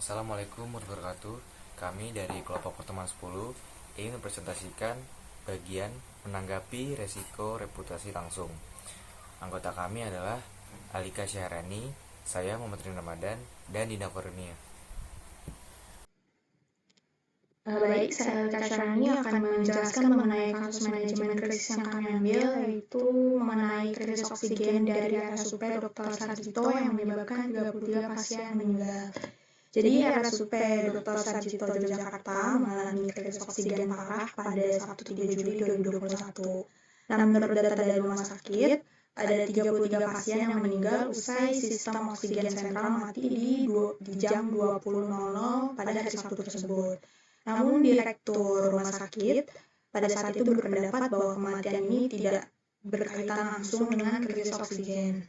Assalamualaikum warahmatullahi wabarakatuh. Kami dari kelompok pertemuan 10 ingin mempresentasikan bagian menanggapi resiko reputasi langsung. Anggota kami adalah Alika Syahrani, saya Muhammad Rin Ramadan, dan Dina Kurnia. Baik, saya Alika Syahrani akan menjelaskan mengenai kasus manajemen krisis yang kami ambil, yaitu mengenai krisis oksigen dari RSUP Dr. Sarjito yang menyebabkan 33 pasien meninggal. Jadi RSUP Dr. Sarjito Yogyakarta mengalami krisis oksigen parah pada 1 Juli 2021. Nah, menurut data dari rumah sakit, ada 33 pasien yang meninggal usai sistem oksigen sentral mati di jam 20.00 pada hari Sabtu tersebut. Namun Direktur Rumah Sakit pada saat itu berpendapat bahwa kematian ini tidak berkaitan langsung dengan krisis oksigen.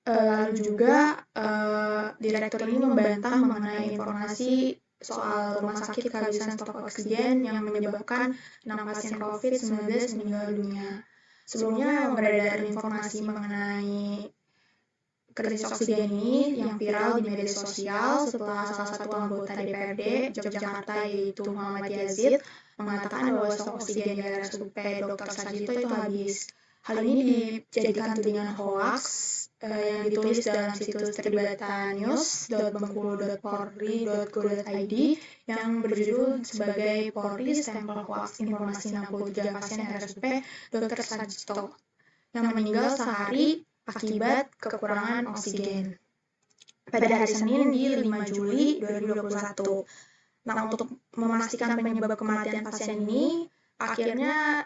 Lalu juga Direktur ini membantah mengenai informasi soal rumah sakit kehabisan stok oksigen yang menyebabkan 6 pasien COVID-19 meninggal dunia. Sebelumnya beredar informasi mengenai krisis oksigen ini yang viral di media sosial setelah salah satu anggota DPRD Yogyakarta yaitu Muhammad Yazid mengatakan bahwa stok oksigen di RSUP Dr. Sarjito itu habis. Hal ini dijadikan tudingan hoax yang ditulis dalam situs tribatanews.bengkulu.polri.go.id yang berjudul sebagai Polri Stempel Hoax Informasi 63 Pasien RSUP Dr. Sarjito yang meninggal sehari akibat kekurangan oksigen pada hari Senin di 5 Juli 2021. Nah, untuk memastikan penyebab kematian pasien ini, akhirnya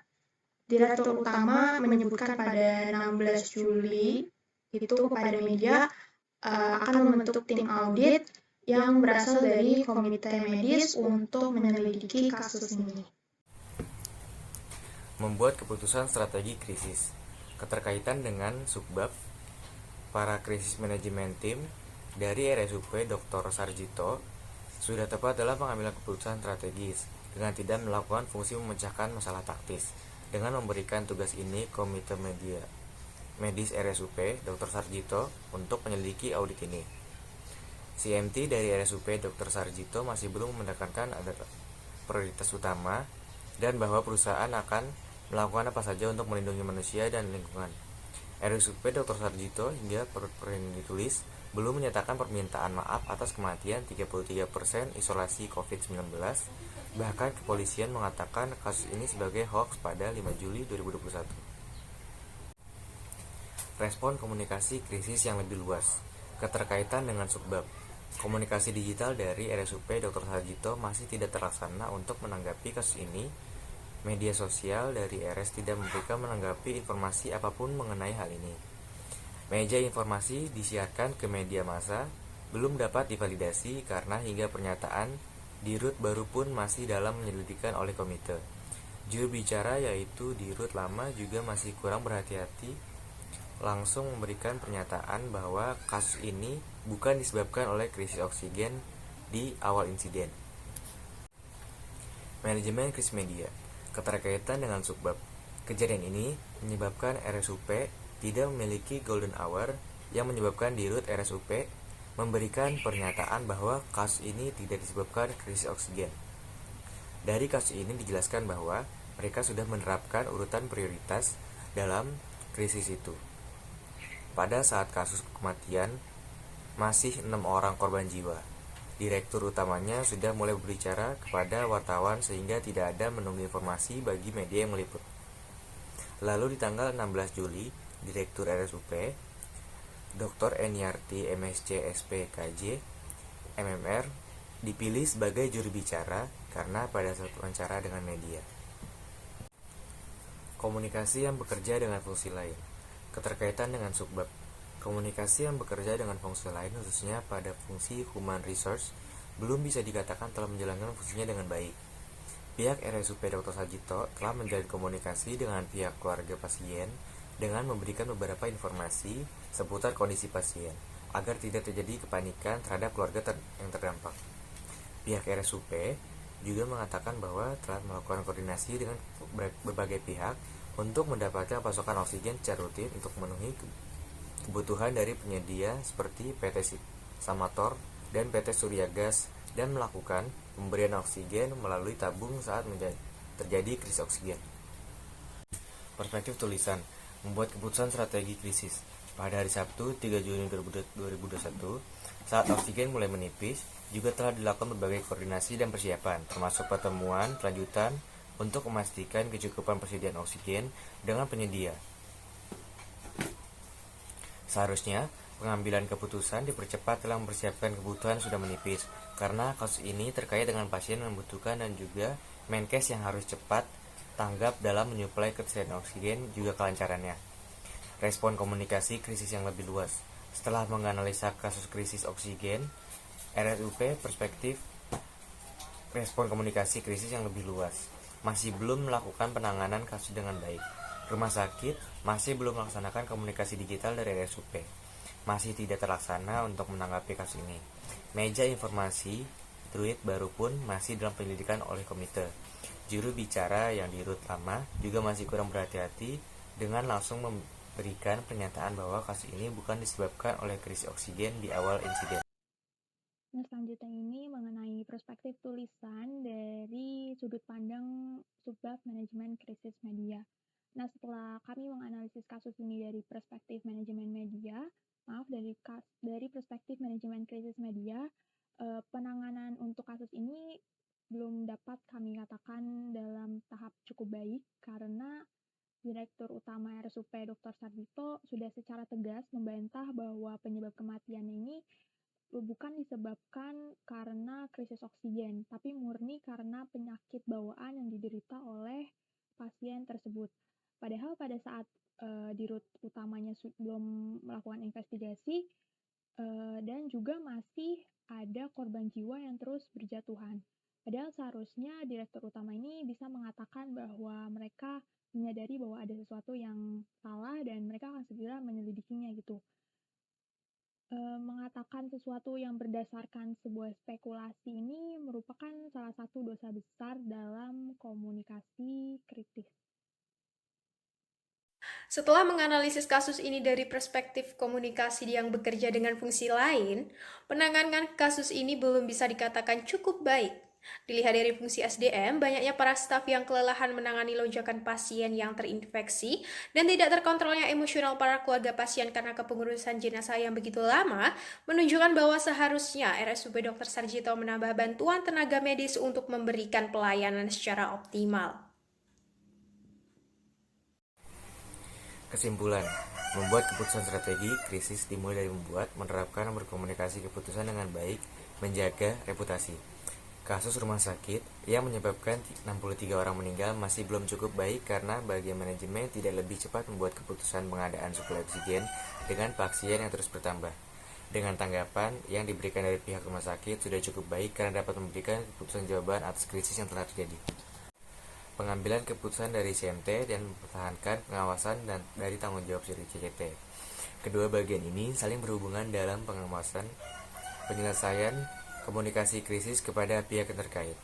Direktur Utama menyebutkan pada 16 Juli itu kepada media akan membentuk tim audit yang berasal dari komite medis untuk menyelidiki kasus ini. Membuat keputusan strategi krisis. Keterkaitan dengan subbab para krisis manajemen tim dari RSUP Dr. Sarjito sudah tepat dalam pengambilan keputusan strategis dengan tidak melakukan fungsi memecahkan masalah taktis. Dengan memberikan tugas ini komite medis RSUP Dr. Sarjito untuk menyelidiki audit ini. CMT dari RSUP Dr. Sarjito masih belum menekankan ada prioritas utama dan bahwa perusahaan akan melakukan apa saja untuk melindungi manusia dan lingkungan. RSUP Dr. Sarjito hingga ini ditulis belum menyatakan permintaan maaf atas kematian 33% isolasi COVID-19. Bahkan kepolisian mengatakan kasus ini sebagai hoax pada 5 Juli 2021. Respon komunikasi krisis yang lebih luas. Keterkaitan dengan subbab. Komunikasi digital dari RSUP Dr. Sarjito masih tidak terlaksana untuk menanggapi kasus ini. Media sosial dari RS tidak memberikan menanggapi informasi apapun mengenai hal ini. Meja informasi disiarkan ke media massa belum dapat divalidasi karena hingga pernyataan Dirut baru pun masih dalam penyelidikan oleh komite. Juru bicara yaitu Dirut lama juga masih kurang berhati-hati langsung memberikan pernyataan bahwa kasus ini bukan disebabkan oleh krisis oksigen di awal insiden. Manajemen krisis media. Keterkaitan dengan subbab. Kejadian ini menyebabkan RSUP tidak memiliki golden hour yang menyebabkan Dirut RSUP memberikan pernyataan bahwa kasus ini tidak disebabkan krisis oksigen. Dari kasus ini dijelaskan bahwa mereka sudah menerapkan urutan prioritas dalam krisis itu. Pada saat kasus kematian, masih 6 orang korban jiwa. Direktur utamanya sudah mulai berbicara kepada wartawan sehingga tidak ada menunggu informasi bagi media yang meliput. Lalu di tanggal 16 Juli, Direktur RSUP, Dr. Eniarti MSc SPKJ, MMR, dipilih sebagai juru bicara karena pada saat wawancara dengan media. Komunikasi yang bekerja dengan fungsi lain. Keterkaitan dengan subbab. Komunikasi yang bekerja dengan fungsi lain khususnya pada fungsi human resource belum bisa dikatakan telah menjalankan fungsinya dengan baik. Pihak RSUP Dr. Sarjito telah menjalin komunikasi dengan pihak keluarga pasien dengan memberikan beberapa informasi seputar kondisi pasien agar tidak terjadi kepanikan terhadap keluarga yang terdampak. Pihak RSUP juga mengatakan bahwa telah melakukan koordinasi dengan berbagai pihak untuk mendapatkan pasokan oksigen secara rutin untuk memenuhi kebutuhan dari penyedia seperti PT Samator, dan PT Surya Gas dan melakukan pemberian oksigen melalui tabung saat terjadi krisis oksigen. Perspektif tulisan membuat keputusan strategi krisis. Pada hari Sabtu, 3 Juni 2021, saat oksigen mulai menipis, juga telah dilakukan berbagai koordinasi dan persiapan, termasuk pertemuan lanjutan untuk memastikan kecukupan persediaan oksigen dengan penyedia. Seharusnya, pengambilan keputusan dipercepat dalam mempersiapkan kebutuhan sudah menipis, karena kasus ini terkait dengan pasien yang membutuhkan dan juga Menkes yang harus cepat tanggap dalam menyuplai ketersediaan oksigen juga kelancarannya. Respon komunikasi krisis yang lebih luas. Setelah menganalisa kasus krisis oksigen, RSUP perspektif respon komunikasi krisis yang lebih luas. Masih belum melakukan penanganan kasus dengan baik. Rumah sakit masih belum melaksanakan komunikasi digital dari RSUP. Masih tidak terlaksana untuk menanggapi kasus ini. Meja informasi Druid baru pun masih dalam penyelidikan oleh komite. Juru bicara yang di rut lama juga masih kurang berhati-hati dengan langsung memberikan pernyataan bahwa kasus ini bukan disebabkan oleh krisis oksigen di awal insiden. Nah, selanjutnya ini mengenai perspektif tulisan dari sudut pandang subbab manajemen krisis media. Nah, setelah kami menganalisis kasus ini dari perspektif manajemen media, dari perspektif manajemen krisis media, penanganan untuk kasus ini belum dapat kami katakan dalam tahap cukup baik karena Direktur Utama RSUP Dr. Sarjito sudah secara tegas membantah bahwa penyebab kematian ini bukan disebabkan karena krisis oksigen, tapi murni karena penyakit bawaan yang diderita oleh pasien tersebut. Padahal pada saat di rut utamanya belum melakukan investigasi dan juga masih ada korban jiwa yang terus berjatuhan. Padahal seharusnya direktur utama ini bisa mengatakan bahwa mereka menyadari bahwa ada sesuatu yang salah dan mereka akan segera menyelidikinya gitu. Mengatakan sesuatu yang berdasarkan sebuah spekulasi ini merupakan salah satu dosa besar dalam komunikasi kritis. Setelah menganalisis kasus ini dari perspektif komunikasi yang bekerja dengan fungsi lain, penanganan kasus ini belum bisa dikatakan cukup baik. Dilihat dari fungsi SDM, banyaknya para staf yang kelelahan menangani lonjakan pasien yang terinfeksi dan tidak terkontrolnya emosional para keluarga pasien karena kepengurusan jenazah yang begitu lama, menunjukkan bahwa seharusnya RSUP Dr. Sarjito menambah bantuan tenaga medis untuk memberikan pelayanan secara optimal. Kesimpulan, membuat keputusan strategi krisis dimulai dari menerapkan berkomunikasi keputusan dengan baik, menjaga reputasi. Kasus rumah sakit yang menyebabkan 63 orang meninggal masih belum cukup baik karena bagian manajemen tidak lebih cepat membuat keputusan pengadaan suplai oksigen dengan pasien yang terus bertambah. Dengan tanggapan yang diberikan dari pihak rumah sakit sudah cukup baik karena dapat memberikan keputusan jawaban atas krisis yang telah terjadi. Pengambilan keputusan dari CMT dan mempertahankan pengawasan dan dari tanggung jawab dari CCT. Kedua bagian ini saling berhubungan dalam pengawasan penyelesaian komunikasi krisis kepada pihak yang terkait.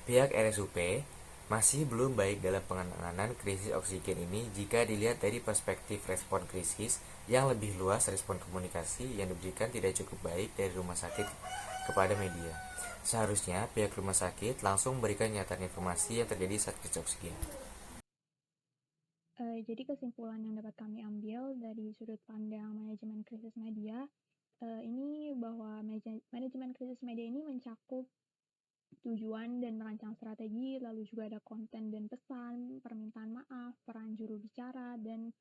Pihak RSUP masih belum baik dalam penanganan krisis oksigen ini jika dilihat dari perspektif respon krisis yang lebih luas. Respon komunikasi yang diberikan tidak cukup baik dari rumah sakit kepada media. Seharusnya pihak rumah sakit langsung memberikan nyataan informasi yang terjadi saat krisis oksigen. Jadi kesimpulan yang dapat kami ambil dari sudut pandang manajemen krisis media ini bahwa manajemen krisis media ini mencakup tujuan dan merancang strategi, lalu juga ada konten dan pesan, permintaan maaf, peran juru bicara, dan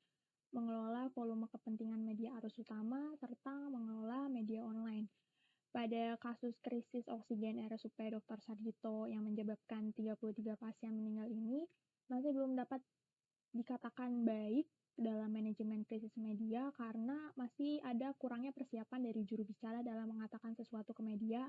mengelola volume kepentingan media arus utama, serta mengelola media online. Pada kasus krisis oksigen RSUP Dr. Sarjito yang menyebabkan 33 pasien meninggal ini, masih belum dapat dikatakan baik dalam manajemen krisis media karena masih ada kurangnya persiapan dari juru bicara dalam mengatakan sesuatu ke media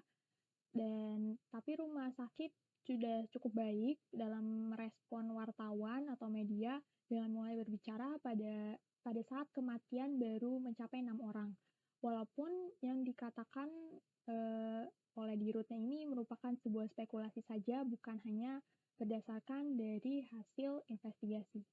tapi rumah sakit sudah cukup baik dalam merespon wartawan atau media dengan mulai berbicara pada saat kematian baru mencapai 6 orang. Walaupun yang dikatakan oleh dirutnya ini merupakan sebuah spekulasi saja, bukan hanya berdasarkan dari hasil investigasi.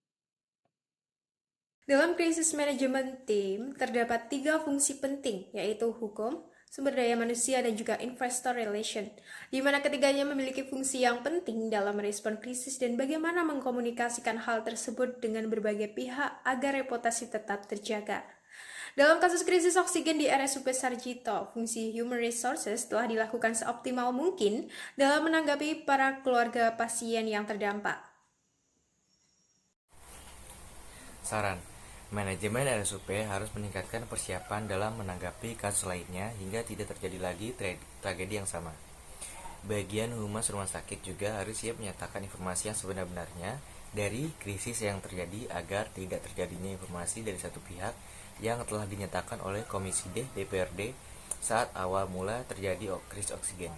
Dalam krisis manajemen tim, terdapat 3 fungsi penting, yaitu hukum, sumber daya manusia, dan juga investor relation, di mana ketiganya memiliki fungsi yang penting dalam merespon krisis dan bagaimana mengkomunikasikan hal tersebut dengan berbagai pihak agar reputasi tetap terjaga. Dalam kasus krisis oksigen di RSUP Sarjito, fungsi Human Resources telah dilakukan seoptimal mungkin dalam menanggapi para keluarga pasien yang terdampak. Saran, manajemen RSUP harus meningkatkan persiapan dalam menanggapi kasus lainnya hingga tidak terjadi lagi tragedi yang sama. Bagian humas rumah sakit juga harus siap menyatakan informasi yang sebenar-benarnya dari krisis yang terjadi agar tidak terjadinya informasi dari satu pihak yang telah dinyatakan oleh Komisi D DPRD saat awal mula terjadi krisis oksigen.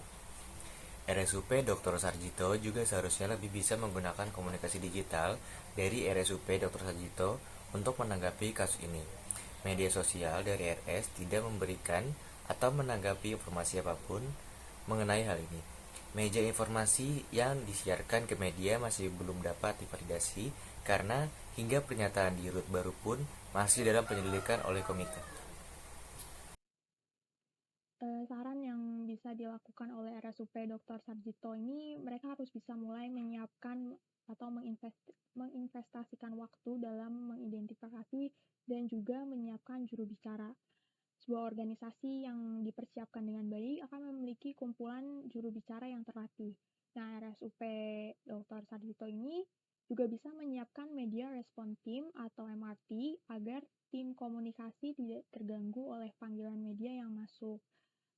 RSUP Dr. Sarjito juga seharusnya lebih bisa menggunakan komunikasi digital dari RSUP Dr. Sarjito untuk menanggapi kasus ini. Media sosial dari RS tidak memberikan atau menanggapi informasi apapun mengenai hal ini. Meja informasi yang disiarkan ke media masih belum dapat divalidasi karena hingga pernyataan di RUT baru pun masih dalam penyelidikan oleh komite. Saran yang bisa dilakukan oleh RSUP Dr. Sarjito ini, mereka harus bisa mulai menyiapkan atau menginvestasikan waktu dalam mengidentifikasi dan juga menyiapkan juru bicara. Sebuah organisasi yang dipersiapkan dengan baik akan memiliki kumpulan juru bicara yang terlatih. Nah, RSUP Dr. Sarjito ini juga bisa menyiapkan media respon team atau MRT agar tim komunikasi tidak terganggu oleh panggilan media yang masuk.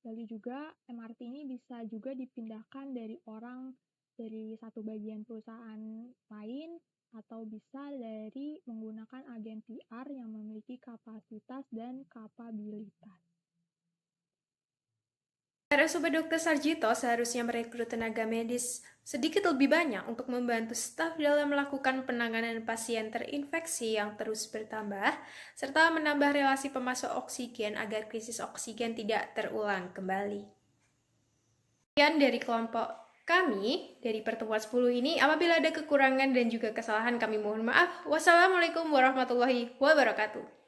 Lalu juga MRT ini bisa juga dipindahkan dari satu bagian perusahaan lain atau bisa dari menggunakan agen PR yang memiliki kapasitas dan kapabilitas. RSUP Dr. Sarjito seharusnya merekrut tenaga medis sedikit lebih banyak untuk membantu staf dalam melakukan penanganan pasien terinfeksi yang terus bertambah, serta menambah relasi pemasok oksigen agar krisis oksigen tidak terulang kembali. Sekian dari kelompok kami dari pertemuan 10 ini. Apabila ada kekurangan dan juga kesalahan, kami mohon maaf. Wassalamualaikum warahmatullahi wabarakatuh.